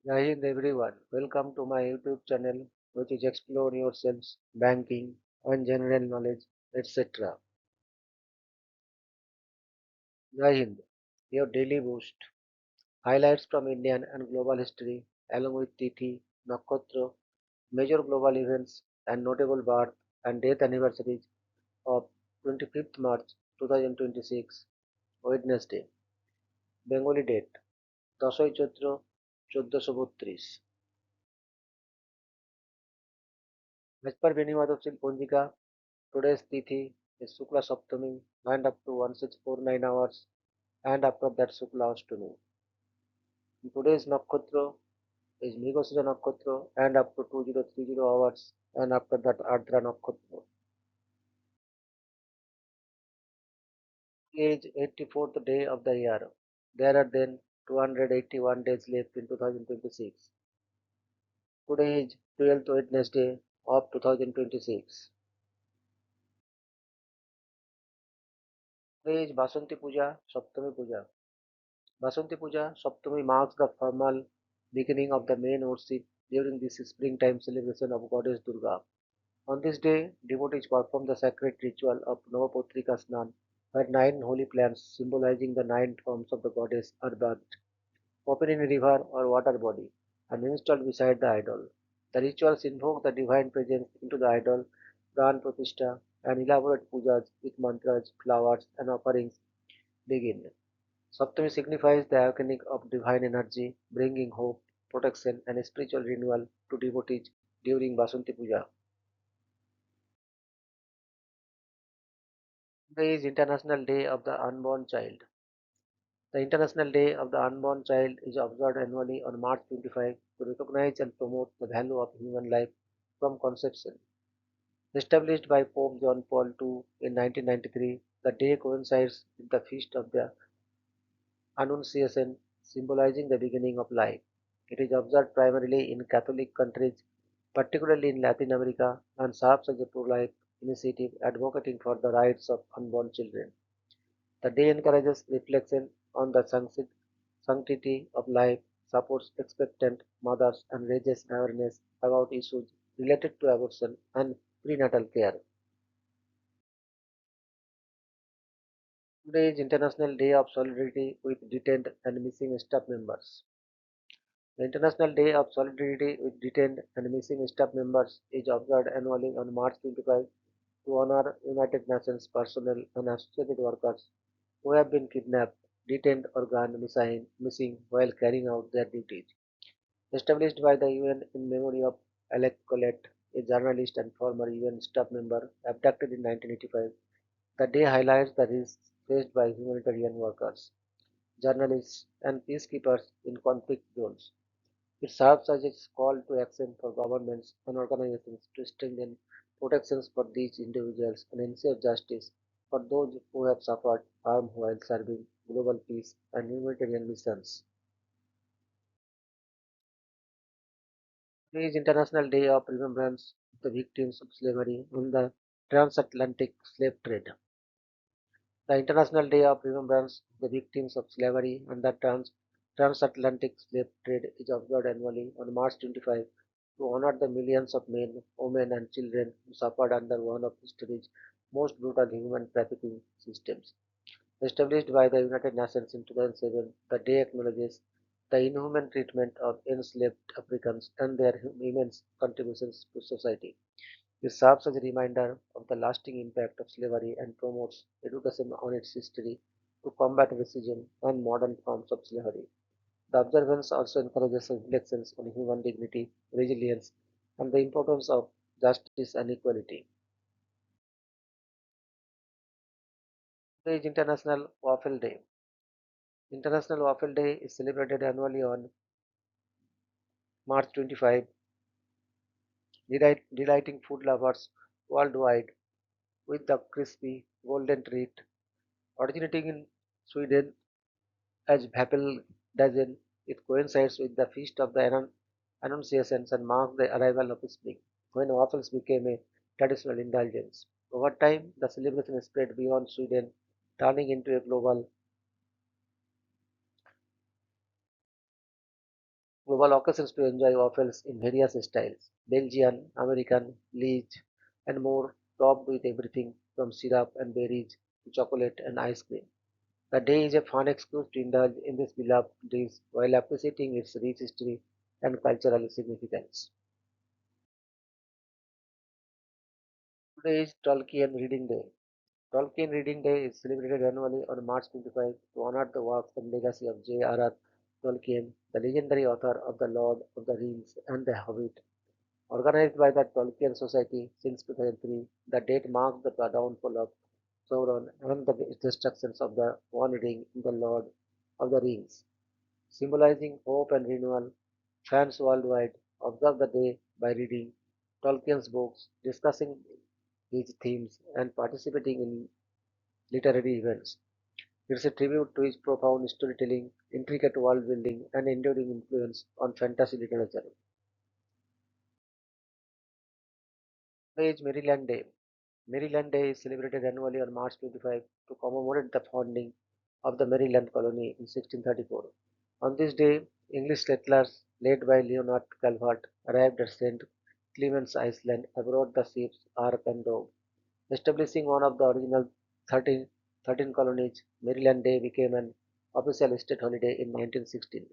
Jai Hind everyone. Welcome to my YouTube channel, which is Explore Yourselves, Banking, and General Knowledge, etc. Jai Hind, your daily boost. Highlights from Indian and global history, along with Tithi, Nakshatra, major global events, and notable birth and death anniversaries of 25th March 2026, Wednesday. Bengali date, 10ই Chaitra 1432। As per Benimadopsil Punjika, today's Tithi is Shukla Saptami and up to 1649 hours and after that Shukla Ashtami. Today's Nakshatra is Mrigashira Nakshatra and up to 2030 hours and after that Ardra Nakshatra. Age 84th day of the year. There are then 281 days left in 2026. Today is 12th Wednesday of 2026. Today is Basanti Puja, Saptami Puja. Basanti Puja Saptami marks the formal beginning of the main worship during this springtime celebration of goddess Durga. On this day, devotees perform the sacred ritual of Navapotrika Snan, where nine holy plants symbolizing the nine forms of the goddess are burnt, open in a river or water body, and installed beside the idol. The rituals invoke the divine presence into the idol, pran pratishtha, and elaborate pujas with mantras, flowers, and offerings begin. Saptami signifies the awakening of divine energy, bringing hope, protection, and spiritual renewal to devotees during Basanti Puja. Today is International Day of the Unborn Child. The International Day of the Unborn Child is observed annually on March 25 to recognize and promote the value of human life from conception. Established by Pope John Paul II in 1993, the day coincides with the feast of the Annunciation, symbolizing the beginning of life. It is observed primarily in Catholic countries, particularly in Latin America, and serves as a pro-life initiative advocating for the rights of unborn children. The day encourages reflection on the sanctity of life, supports expectant mothers, and raises awareness about issues related to abortion and prenatal care. Today is International Day of Solidarity with Detained and Missing Staff Members. The International Day of Solidarity with Detained and Missing Staff Members is observed annually on March 25 to honor United Nations personnel and associated workers who have been kidnapped, detained, or gone missing while carrying out their duties. Established by the UN in memory of Alec Collette, a journalist and former UN staff member abducted in 1985, the day highlights the risks faced by humanitarian workers, journalists, and peacekeepers in conflict zones. It serves as a call to action for governments and organizations to strengthen protections for these individuals and ensure justice for those who have suffered harm while serving global peace and humanitarian missions. Today is International Day of Remembrance of the Victims of Slavery and the Transatlantic Slave Trade. The International Day of Remembrance of the Victims of Slavery and the Transatlantic Slave Trade is observed annually on March 25 to honor the millions of men, women, and children who suffered under one of history's most brutal human trafficking systems. Established by the United Nations in 2007, the day acknowledges the inhuman treatment of enslaved Africans and their immense contributions to society. It serves as a reminder of the lasting impact of slavery and promotes education on its history to combat racism and modern forms of slavery. The observance also encourages reflections on human dignity, resilience, and the importance of justice and equality. Today is International Waffle Day. International Waffle Day is celebrated annually on March 25, delighting food lovers worldwide with the crispy golden treat. Originating in Sweden as Dozen, it coincides with the feast of the Annunciations and marks the arrival of spring, when waffles became a traditional indulgence. Over time, the celebration spread beyond Sweden, turning into a global Global occasions to enjoy waffles in various styles Belgian, American, Liege, and more, topped with everything from syrup and berries to chocolate and ice cream. The day is a fun excuse to indulge in this beloved dish while appreciating its rich history and cultural significance. Today is Tolkien Reading Day. Tolkien Reading Day is celebrated annually on March 25 to honor the works and legacy of J.R.R. Tolkien, the legendary author of The Lord of the Rings and The Hobbit. Organized by the Tolkien Society since 2003, the date marks the downfall of Sauron and the destructions of the One Ring in The Lord of the Rings, symbolizing hope and renewal. Fans worldwide observe the day by reading Tolkien's books, discussing his themes, and participating in literary events. It's a tribute to his profound storytelling, intricate world building, and enduring influence on fantasy literature. Today is Maryland Day. Maryland Day is celebrated annually on March 25 to commemorate the founding of the Maryland colony in 1634. On this day, English settlers led by Leonard Calvert arrived at St. Clements Island aboard the ships Ark and Dove. Establishing one of the original 13, 13 colonies, Maryland Day became an official state holiday in 1916,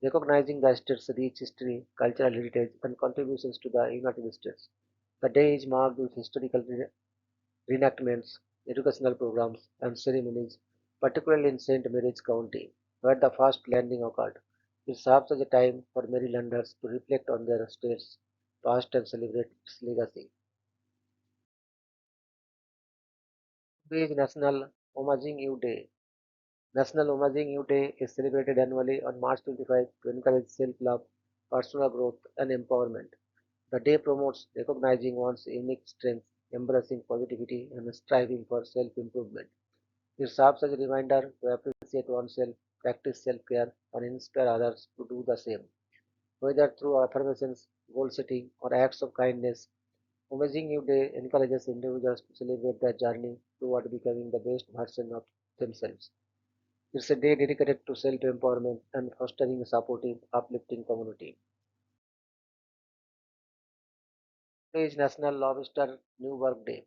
recognizing the state's rich history, cultural heritage, and contributions to the United States. The day is marked with historical reenactments, educational programs, and ceremonies, particularly in St. Mary's County, where the first landing occurred. It serves as a time for Marylanders to reflect on their state's past and celebrate its legacy. Today is National Homaging You Day. National Homaging You Day is celebrated annually on March 25 to encourage self-love, personal growth, and empowerment. The day promotes recognizing one's unique strengths, embracing positivity, and striving for self-improvement. It serves as a reminder to appreciate oneself, practice self-care, and inspire others to do the same. Whether through affirmations, goal setting, or acts of kindness, Amazing New Day encourages individuals to celebrate their journey toward becoming the best version of themselves. It's a day dedicated to self-empowerment and fostering a supportive, uplifting community. Today is National Lobster New Work Day.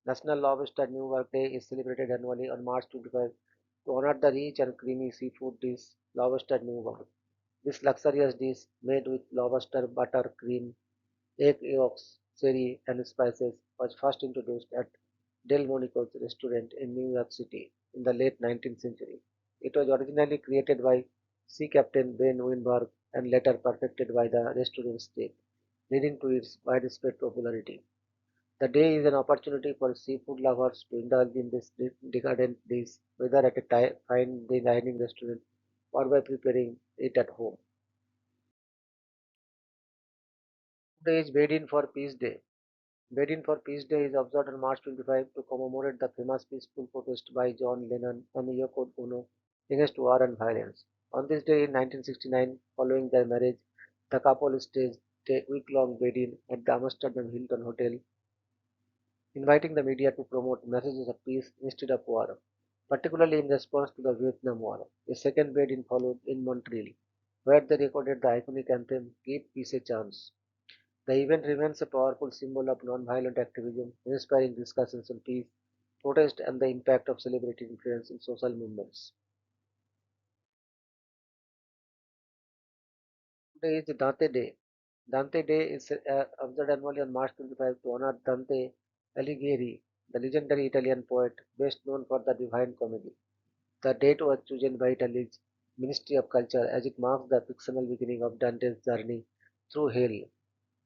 National Lobster New Work Day is celebrated annually on March 25 to honor the rich and creamy seafood dish Lobster New Work. This luxurious dish, made with lobster butter, cream, egg yolks, cherry, and spices, was first introduced at Delmonico's restaurant in New York City in the late 19th century. It was originally created by sea captain Ben Winberg and later perfected by the restaurant's chef, leading to its widespread popularity. The day is an opportunity for seafood lovers to indulge in this decadent dish, whether at a fine dining restaurant or by preparing it at home. Today is Bedin for Peace Day. Bedin for Peace Day is observed on March 25 to commemorate the famous peaceful protest by John Lennon and Yoko Ono against war and violence. On this day in 1969, following their marriage, the couple staged a week-long wedding at the Amsterdam Hilton Hotel, inviting the media to promote messages of peace instead of war, particularly in response to the Vietnam War. A second wedding followed in Montreal, where they recorded the iconic anthem Give Peace a Chance. The event remains a powerful symbol of non-violent activism, inspiring discussions on peace, protest, and the impact of celebrity influence in social movements. Today is Dante Day. Dante Day is observed annually on March 25 to honor Dante Alighieri, the legendary Italian poet best known for the Divine Comedy. The date was chosen by Italy's Ministry of Culture as it marks the fictional beginning of Dante's journey through hell,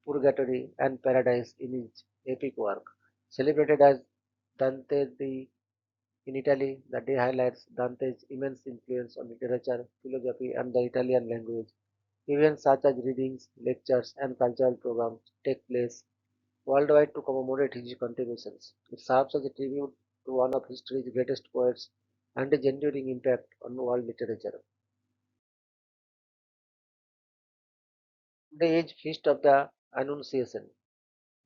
purgatory, and paradise in his epic work. Celebrated as Dante Day in Italy, the day highlights Dante's immense influence on literature, philosophy, and the Italian language. Events such as readings, lectures, and cultural programs take place worldwide to commemorate his contributions. It serves as a tribute to one of history's greatest poets and his enduring impact on world literature. Today is Feast of the Annunciation.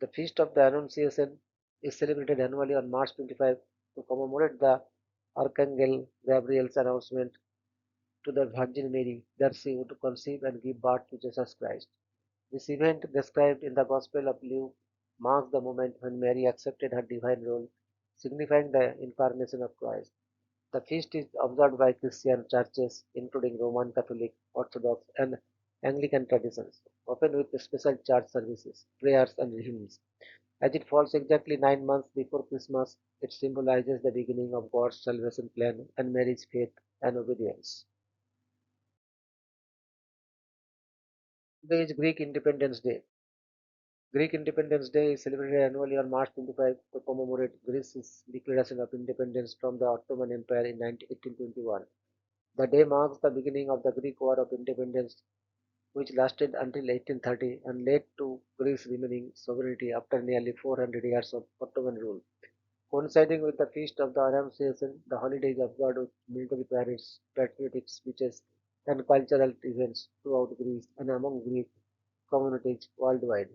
The Feast of the Annunciation is celebrated annually on March 25 to commemorate the Archangel Gabriel's announcement to the Virgin Mary that she would conceive and give birth to Jesus Christ. This event, described in the Gospel of Luke, marks the moment when Mary accepted her divine role, signifying the incarnation of Christ. The feast is observed by Christian churches, including Roman Catholic, Orthodox, and Anglican traditions, often with special church services, prayers, and hymns. As it falls exactly 9 months before Christmas, it symbolizes the beginning of God's salvation plan and Mary's faith and obedience. Today is Greek Independence Day. Greek Independence Day is celebrated annually on March 25 to commemorate Greece's declaration of independence from the Ottoman Empire in 1821. The day marks the beginning of the Greek War of Independence, which lasted until 1830 and led to Greece remaining sovereignty after nearly 400 years of Ottoman rule. Coinciding with the Feast of the Annunciation, the holiday is observed with military parades, patriotic speeches, and cultural events throughout Greece and among Greek communities worldwide.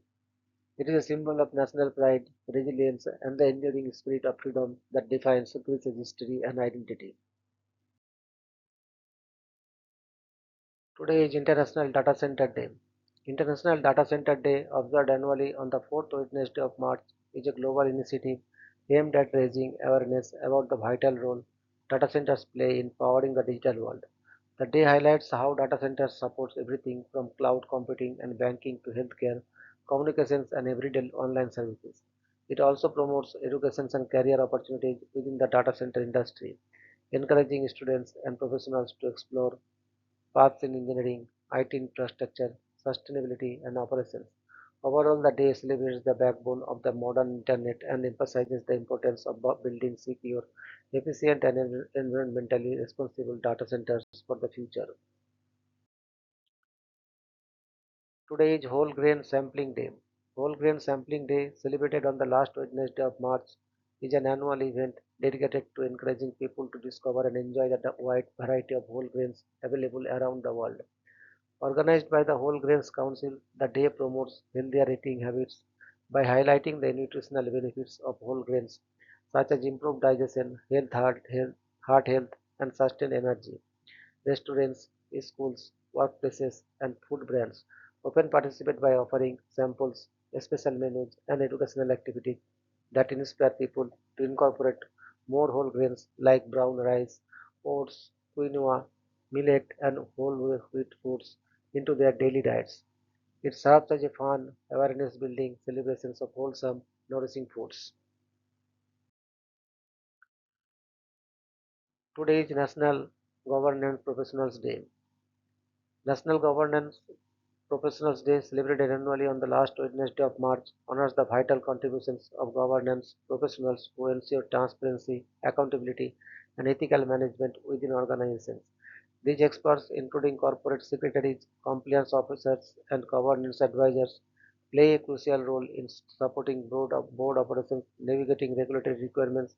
It is a symbol of national pride, resilience, and the enduring spirit of freedom that defines Greece's history and identity. Today is International Data Center Day. International Data Center Day, observed annually on the fourth Wednesday of March, is a global initiative aimed at raising awareness about the vital role data centers play in powering the digital world. The day highlights how data centers support everything from cloud computing and banking to healthcare, communications, and everyday online services. It also promotes education and career opportunities within the data center industry, encouraging students and professionals to explore paths in engineering, IT infrastructure, sustainability, and operations. Overall, the day celebrates the backbone of the modern internet and emphasizes the importance of building secure, efficient, and environmentally responsible data centers for the future. Today is Whole Grain Sampling Day. Whole Grain Sampling Day, celebrated on the last Wednesday of March, is an annual event dedicated to encouraging people to discover and enjoy the wide variety of whole grains available around the world. Organized by the Whole Grains Council, the day promotes healthier eating habits by highlighting the nutritional benefits of whole grains, such as improved digestion, heart health, and sustained energy. Restaurants, schools, workplaces, and food brands often participate by offering samples, special menus, and educational activities that inspire people to incorporate more whole grains like brown rice, oats, quinoa, millet, and whole wheat foods into their daily diets. It serves as a fun, awareness building celebrations of wholesome, nourishing foods. Today is National Governance Professionals Day. National Governance Professionals Day, celebrated annually on the last Wednesday of March, honors the vital contributions of governance professionals who ensure transparency, accountability, and ethical management within organizations. These experts, including corporate secretaries, compliance officers, and governance advisors, play a crucial role in supporting board operations, navigating regulatory requirements,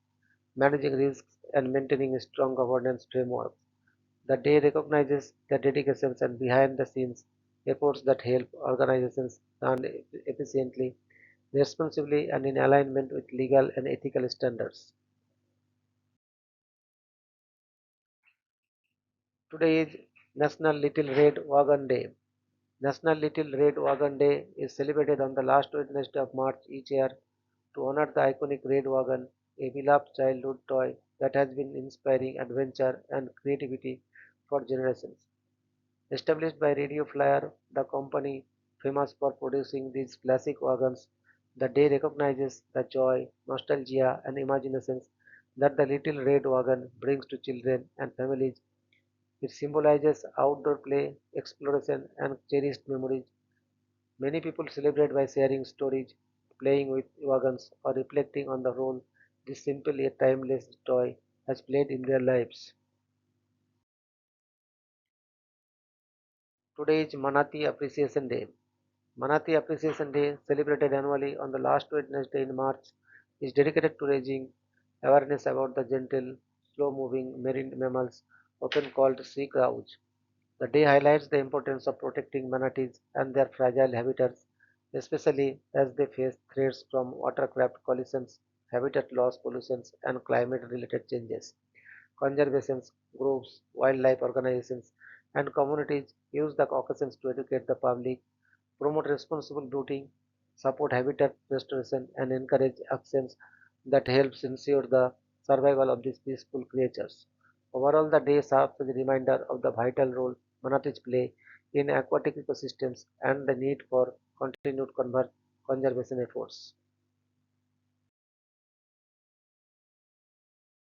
managing risks, and maintaining a strong governance framework. The day recognizes the dedications and behind the scenes efforts that help organizations run efficiently, responsibly, and in alignment with legal and ethical standards. Today is National Little Red Wagon Day. National Little Red Wagon Day is celebrated on the last Wednesday of March each year to honor the iconic Red Wagon, a beloved childhood toy that has been inspiring adventure and creativity for generations. Established by Radio Flyer, the company famous for producing these classic wagons, the day recognizes the joy, nostalgia, and imaginations that the little red wagon brings to children and families. It symbolizes outdoor play, exploration, and cherished memories. Many people celebrate by sharing stories, playing with wagons, or reflecting on the role this simple yet timeless toy has played in their lives. Today is Manati Appreciation Day. Manati Appreciation Day, celebrated annually on the last Wednesday in March, is dedicated to raising awareness about the gentle, slow moving marine mammals, often called sea crows. The day highlights the importance of protecting manatees and their fragile habitats, especially as they face threats from watercraft collisions, habitat loss, pollutions, and climate related changes. Conservation groups, wildlife organizations, and communities use the occasions to educate the public, promote responsible boating, support habitat restoration, and encourage actions that helps ensure the survival of these peaceful creatures. Overall, the day serves as a reminder of the vital role manatees play in aquatic ecosystems and the need for continued conservation efforts.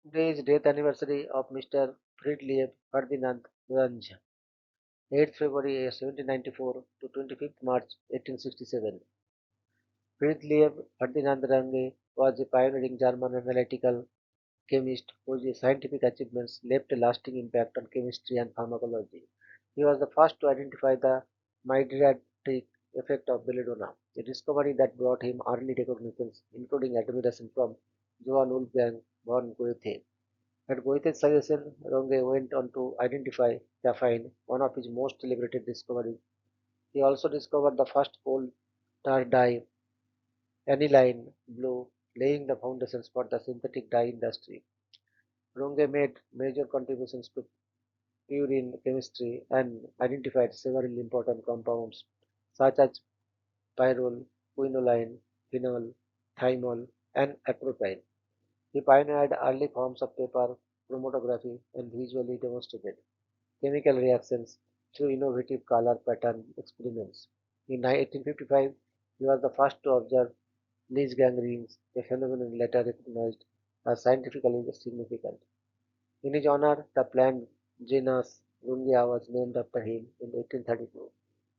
Today is death anniversary of Mr. Friedrich Ferdinand Runge, 8th February 1794 to 25th March 1867. Friedrich Ferdinand Runge was a pioneering German analytical chemist whose scientific achievements left a lasting impact on chemistry and pharmacology. He was the first to identify the mydriatic effect of belladonna, a discovery that brought him early recognitions, including admiration from Johann Wolfgang von Goethe. At Goethe's suggestion, Runge went on to identify caffeine, one of his most celebrated discoveries. He also discovered the first coal tar dye, aniline blue, laying the foundations for the synthetic dye industry. Runge made major contributions to purine chemistry and identified several important compounds such as pyrrole, quinoline, phenol, thymol, and atropine. He pioneered early forms of paper chromatography and visually demonstrated chemical reactions through innovative color pattern experiments. In 1855, he was the first to observe Leach gangrene, a phenomenon later recognized as scientifically significant. In his honor, the plant genus Rungia was named after him in 1832.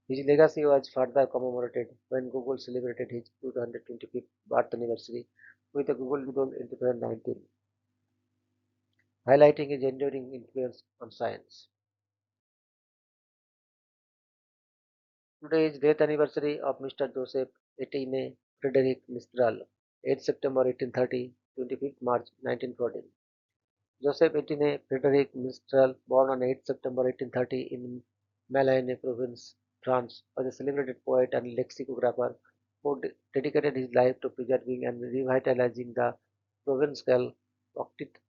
His legacy was further commemorated when Google celebrated his 225th birth anniversary with a Google Doodle in 2019, highlighting his enduring influence on science. Today is death anniversary of Mr. Joseph Etienne Frederick Mistral, 8 September 1830, 25th March 1914. Joseph Etienne Frederick Mistral, born on 8 September 1830 in Malines province, France, was a celebrated poet and lexicographer who dedicated his life to preserving and revitalizing the Provençal Occitan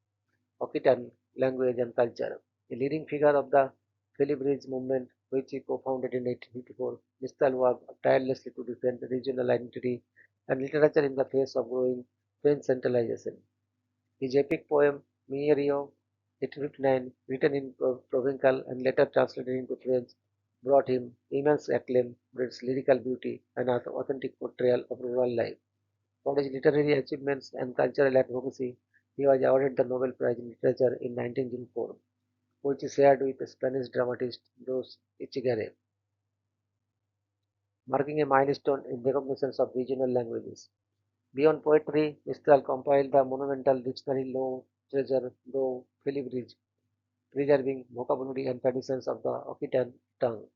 Occitan language and culture. A leading figure of the Philippines movement, which he co-founded in 1854, Mistral worked tirelessly to defend regional identity and literature in the face of growing French centralization. His epic poem Minerio 1859, written in Provencal and later translated into French, brought him immense acclaim for its lyrical beauty and authentic portrayal of rural life. For his literary achievements and cultural advocacy, he was awarded the Nobel Prize in Literature in 1904, which he shared with the Spanish dramatist Dos Echegaray, marking a milestone in recognition of regional languages. Beyond poetry, Mistral compiled the monumental dictionary Law Treasure do Philippines, preserving vocabulary and traditions of the Occitan tongue.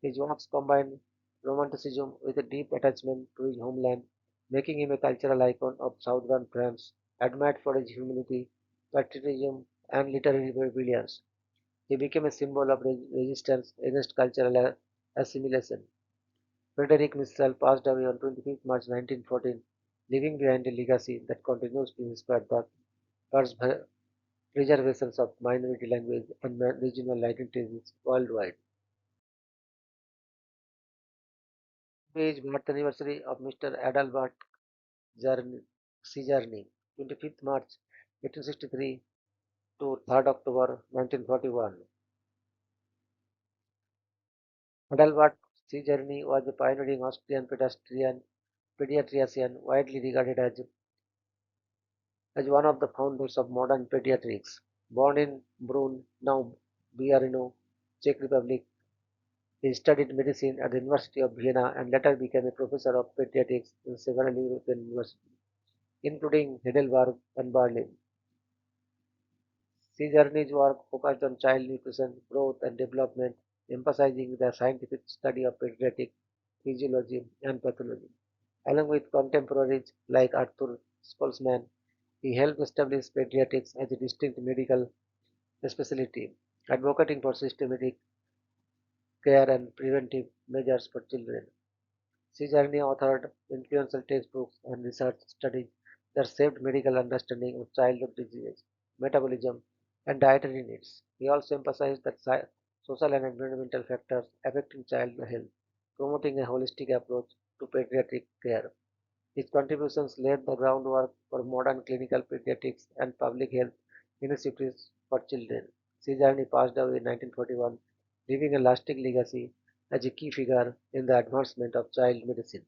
His works combine romanticism with a deep attachment to his homeland, making him a cultural icon of southern France, admired for his humility, patriotism, and literary brilliance. He became a symbol of resistance against cultural assimilation. Frederick Mistral passed away on 25th March 1914, leaving behind a legacy that continues to inspire the preservation of minority language and regional identities worldwide. Today is birth anniversary of Mr. Adalbert Sejourne, 25th March 1863 to 3rd October 1941. Adalbert Sejourne was a pioneering Austrian pediatrician widely regarded as one of the founders of modern pediatrics. Born in Brunn, now Brno, Czech Republic, he studied medicine at the University of Vienna and later became a professor of pediatrics in several European universities, including Heidelberg and Berlin. Sejourne's work focused on child nutrition, growth, and development, emphasizing the scientific study of pediatric physiology and pathology. Along with contemporaries like Arthur Spolsman, he helped establish pediatrics as a distinct medical specialty, advocating for systematic care and preventive measures for children. Sejourne authored influential textbooks and research studies that shaped medical understanding of childhood diseases, metabolism, and dietary needs. He also emphasized that social and environmental factors affecting child health, promoting a holistic approach to pediatric care. His contributions laid the groundwork for modern clinical pediatrics and public health initiatives for children. Sijani passed away in 1941, leaving a lasting legacy as a key figure in the advancement of child medicine.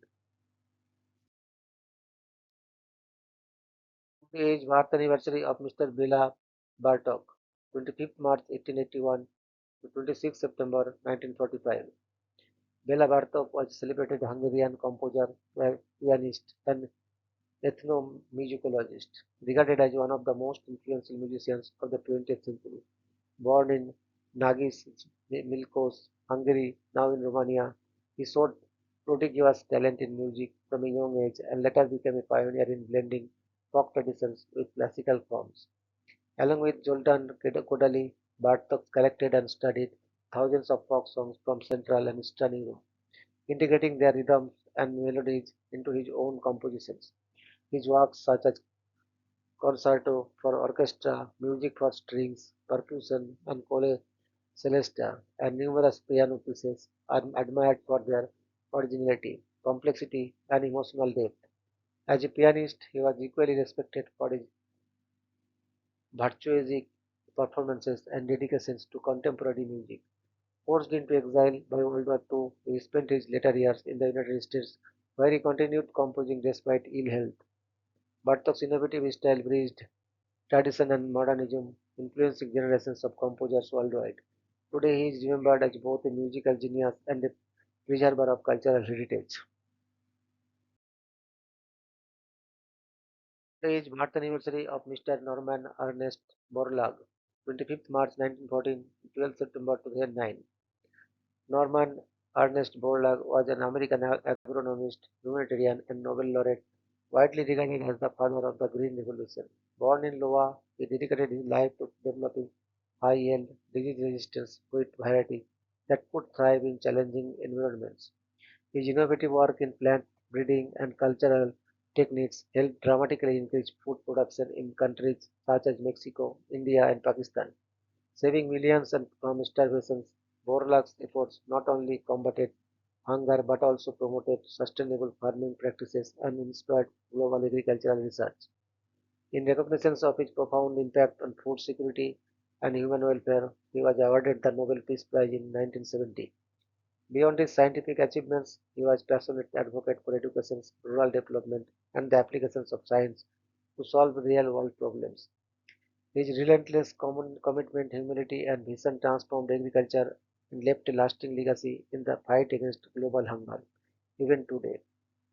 The age birth anniversary of Mr. Bela Bartok, 25th March 1881 to 26th September 1945. Bela Bartok was a celebrated Hungarian composer, pianist, and ethnomusicologist, regarded as one of the most influential musicians of the 20th century. Born in Nagis, Milkos, Hungary, now in Romania, he showed prodigious talent in music from a young age and later became a pioneer in blending folk traditions with classical forms. Along with Zoltan Kodaly, Bartok collected and studied thousands of folk songs from Central and Eastern Europe, integrating their rhythms and melodies into his own compositions. His works such as concerto for orchestra, music for strings, percussion, and cole celesta, and numerous piano pieces are admired for their originality, complexity, and emotional depth. As a pianist, he was equally respected for his virtuosic performances and dedications to contemporary music. Forced into exile by World War II, he spent his later years in the United States, where he continued composing despite ill health. Bartok's innovative style bridged tradition and modernism, influencing generations of composers worldwide. Today he is remembered as both a musical genius and a preserver of cultural heritage. Today is birth anniversary of Mr. Norman Ernest Borlaug, 25th March 1914 to 12th September 2009. Norman Ernest Borlaug was an American agronomist, humanitarian, and Nobel laureate, widely regarded as the father of the Green Revolution. Born in Iowa, he dedicated his life to developing high-yield, disease-resistant wheat variety that could thrive in challenging environments. His innovative work in plant breeding and cultural techniques helped dramatically increase food production in countries such as Mexico, India, and Pakistan, saving millions and from starvation. Borlaug's efforts not only combated hunger but also promoted sustainable farming practices and inspired global agricultural research. In recognition of his profound impact on food security and human welfare, he was awarded the Nobel Peace Prize in 1970. Beyond his scientific achievements, he was a passionate advocate for education, rural development, and the applications of science to solve real-world problems. His relentless commitment, humility, and vision transformed agriculture and left a lasting legacy in the fight against global hunger. Even today,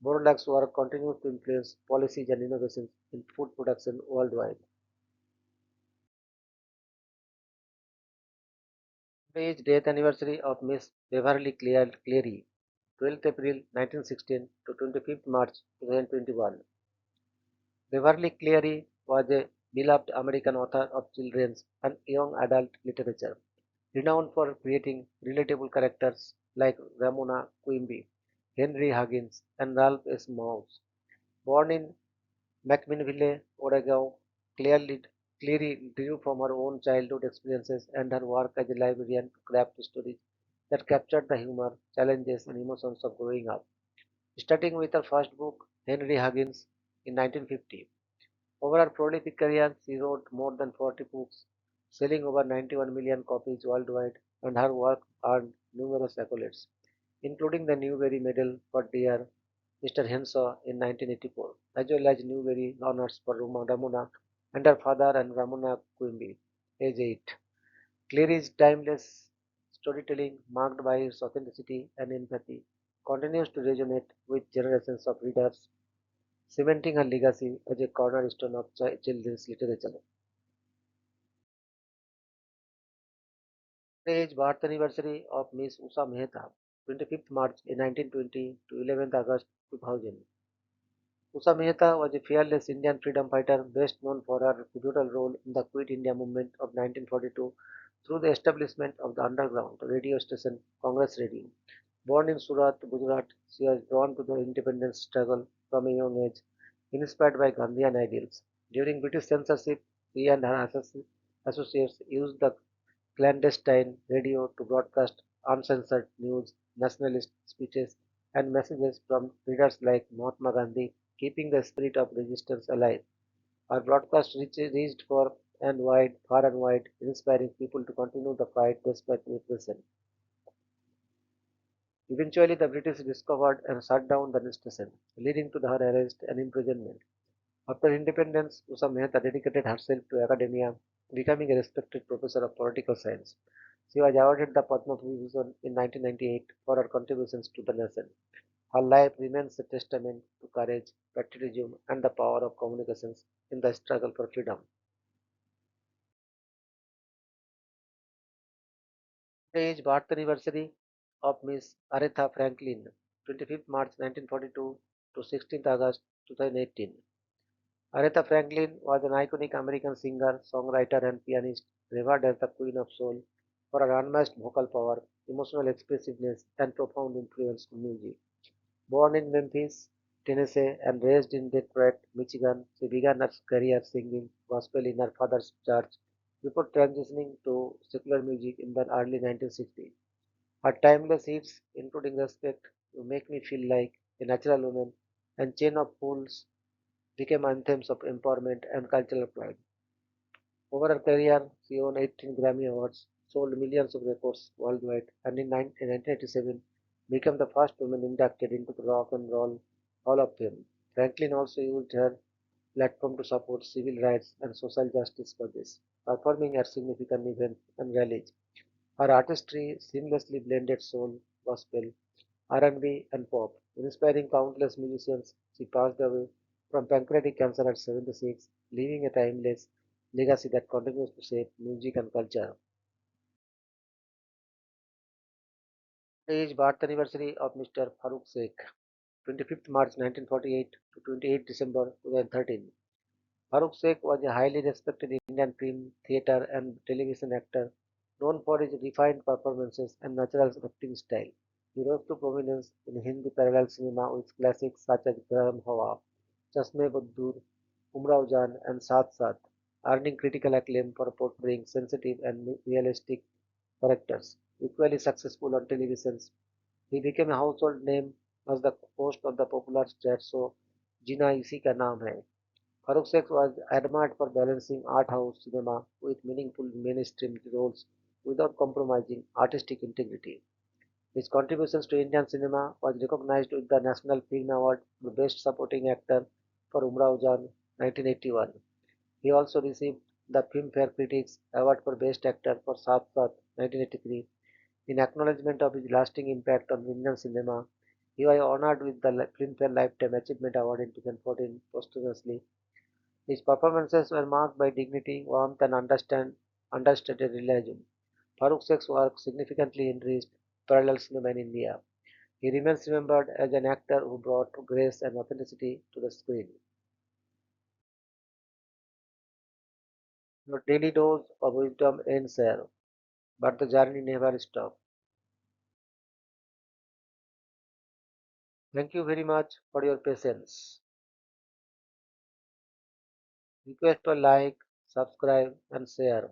Borlaug's work continues to influence policies and innovations in food production worldwide. Today is death anniversary of Miss Beverly Cleary, 12th April 1916 to 25th March 2021. Beverly Cleary was a beloved American author of children's and young adult literature, renowned for creating relatable characters like Ramona Quimby, Henry Huggins, and Ralph S. Mouse. Born in McMinnville, Oregon, Cleary drew from her own childhood experiences and her work as a librarian to craft stories that captured the humor, challenges, and emotions of growing up. Starting with her first book, Henry Huggins, in 1950. Over her prolific career, she wrote more than 40 books, selling over 91 million copies worldwide, and her work earned numerous accolades, including the Newbery Medal for Dear Mr. Henshaw in 1984, as well as Newbery Honors for Ramona and her father and Ramona Quimby, age 8. Cleary's timeless storytelling, marked by its authenticity and empathy, continues to resonate with generations of readers, cementing her legacy as a cornerstone of children's literature. Today's birth anniversary of Miss Usha Mehta, 25th March 1920 to 11th August 2000. Usha Mehta was a fearless Indian freedom fighter best known for her pivotal role in the Quit India movement of 1942 through the establishment of the underground radio station Congress Radio. Born in Surat, Gujarat, she was drawn to the independence struggle from a young age, inspired by Gandhian ideals. During British censorship, she and her associates used the clandestine radio to broadcast uncensored news, nationalist speeches, and messages from leaders like Mahatma Gandhi, keeping the spirit of resistance alive. Our broadcast reached far and wide, inspiring people to continue the fight despite repression. Eventually, the British discovered and shut down the station, leading to her arrest and imprisonment. After independence, Usha Mehta dedicated herself to academia, becoming a respected professor of political science. She was awarded the Padma Bhushan in 1998 for her contributions to the nation. Her life remains a testament to courage, patriotism, and the power of communications in the struggle for freedom. Today is birth anniversary of Miss Aretha Franklin, 25th March 1942 to 16th August 2018. Aretha Franklin was an iconic American singer, songwriter, and pianist, revered as the Queen of Soul for her unmatched vocal power, emotional expressiveness, and profound influence on music. Born in Memphis, Tennessee, and raised in Detroit, Michigan, she began her career singing gospel in her father's church before transitioning to secular music in the early 1960s. Her timeless hits, including Respect, You Make Me Feel Like a Natural Woman, and Chain of Fools, became anthems of empowerment and cultural pride. Over her career, she won 18 Grammy Awards, sold millions of records worldwide, and in 1987 became the first woman inducted into the Rock and Roll Hall of Fame. Franklin also used her platform to support civil rights and social justice causes, performing at significant events and rallies. Her artistry seamlessly blended soul, gospel, R&B, and pop, inspiring countless musicians. She passed away from pancreatic cancer at 76, leaving a timeless legacy that continues to shape music and culture. Today is birth anniversary of Mr. Farooq Sheikh, 25th March 1948 to 28 December 2013. Farooq Sheikh was a highly respected Indian film, theatre, and television actor known for his refined performances and natural acting style. He rose to prominence in Hindi parallel cinema with classics such as Garam Hawa, Chashme Buddur, Umrao Jan, and Saath Saath, earning critical acclaim for portraying sensitive and realistic characters. Equally successful on television, he became a household name as the host of the popular chat show Jina Isi Ka Naam Hai. Farooq Sheikh was admired for balancing art house cinema with meaningful mainstream roles without compromising artistic integrity. His contributions to Indian cinema was recognized with the National Film Award for Best Supporting Actor for Umrao Jan 1981. He also received the Filmfare Critics Award for Best Actor for Saath Saath 1983. In acknowledgement of his lasting impact on Indian cinema, he was honored with the Filmfare Lifetime Achievement Award in 2014 posthumously. His performances were marked by dignity, warmth, and understated realism. Farooq Sheikh's work significantly enriched parallel cinema in India. He remains remembered as an actor who brought grace and authenticity to the screen. Your daily dose of wisdom ends here, but the journey never stops. Thank you very much for your patience. Request to like, subscribe, and share.